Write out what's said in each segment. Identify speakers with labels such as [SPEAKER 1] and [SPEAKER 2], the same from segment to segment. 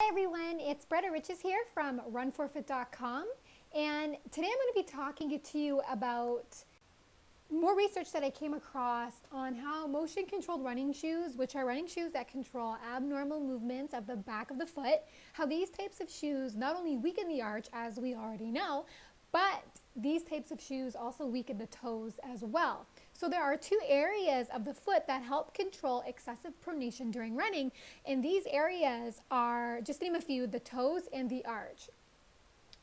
[SPEAKER 1] Hi everyone, it's Bretta Riches here from runforefoot.com, and today I'm going to be talking to you about more research that I came across on how motion-controlled running shoes, which are running shoes that control abnormal movements of the back of the foot, how these types of shoes not only weaken the arch, as we already know, but these types of shoes also weaken the toes as well. So there are two areas of the foot that help control excessive pronation during running, and these areas are, just to name a few, the toes and the arch.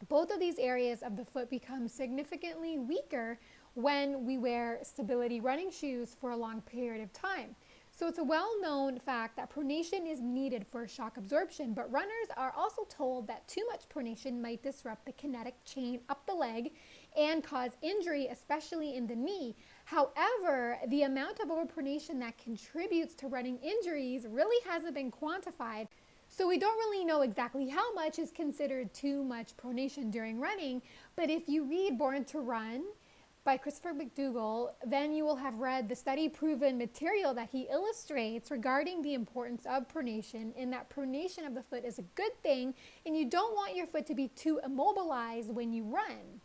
[SPEAKER 1] Both of these areas of the foot become significantly weaker when we wear stability running shoes for a long period of time. So it's a well-known fact that pronation is needed for shock absorption, but runners are also told that too much pronation might disrupt the kinetic chain up the leg and cause injury, especially in the knee. However, the amount of overpronation that contributes to running injuries really hasn't been quantified. So we don't really know exactly how much is considered too much pronation during running, but if you read Born to Run by Christopher McDougall, then you will have read the study-proven material that he illustrates regarding the importance of pronation, and that pronation of the foot is a good thing, and you don't want your foot to be too immobilized when you run.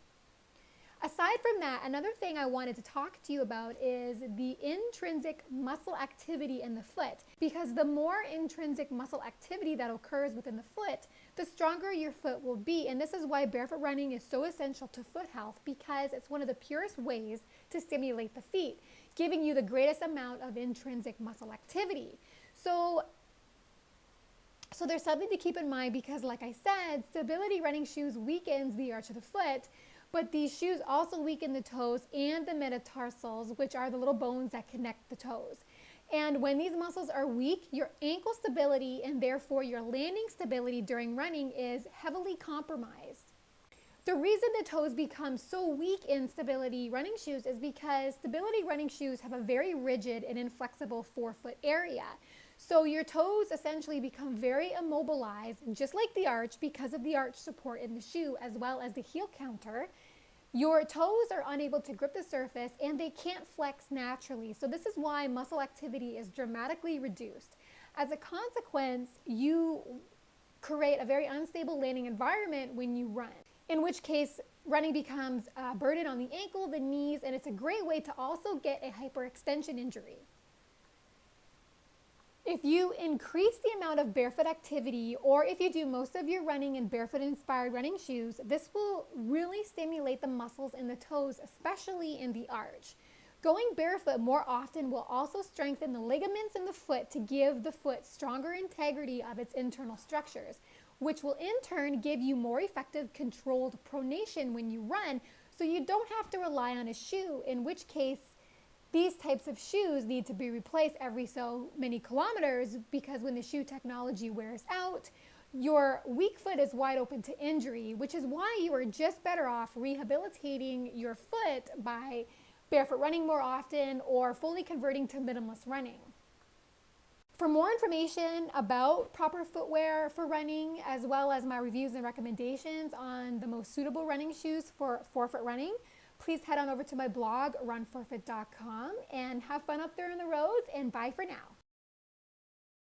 [SPEAKER 1] Aside from that, another thing I wanted to talk to you about is the intrinsic muscle activity in the foot, because the more intrinsic muscle activity that occurs within the foot, the stronger your foot will be. And this is why barefoot running is so essential to foot health, because it's one of the purest ways to stimulate the feet, giving you the greatest amount of intrinsic muscle activity. So there's something to keep in mind, because like I said, stability running shoes weakens the arch of the foot, but these shoes also weaken the toes and the metatarsals, which are the little bones that connect the toes. And when these muscles are weak, your ankle stability and therefore your landing stability during running is heavily compromised. The reason the toes become so weak in stability running shoes is because stability running shoes have a very rigid and inflexible forefoot area. So your toes essentially become very immobilized, just like the arch, because of the arch support in the shoe as well as the heel counter. Your toes are unable to grip the surface and they can't flex naturally. So this is why muscle activity is dramatically reduced. As a consequence, you create a very unstable landing environment when you run, in which case running becomes a burden on the ankle, the knees, and it's a great way to also get a hyperextension injury. If you increase the amount of barefoot activity, or if you do most of your running in barefoot-inspired running shoes, this will really stimulate the muscles in the toes, especially in the arch. Going barefoot more often will also strengthen the ligaments in the foot to give the foot stronger integrity of its internal structures, which will in turn give you more effective controlled pronation when you run, so you don't have to rely on a shoe, in which case these types of shoes need to be replaced every so many kilometers, because when the shoe technology wears out, your weak foot is wide open to injury, which is why you are just better off rehabilitating your foot by barefoot running more often or fully converting to minimalist running. For more information about proper footwear for running, as well as my reviews and recommendations on the most suitable running shoes for forefoot running, please head on over to my blog, runforefoot.com, and have fun up there in the roads, and bye for now.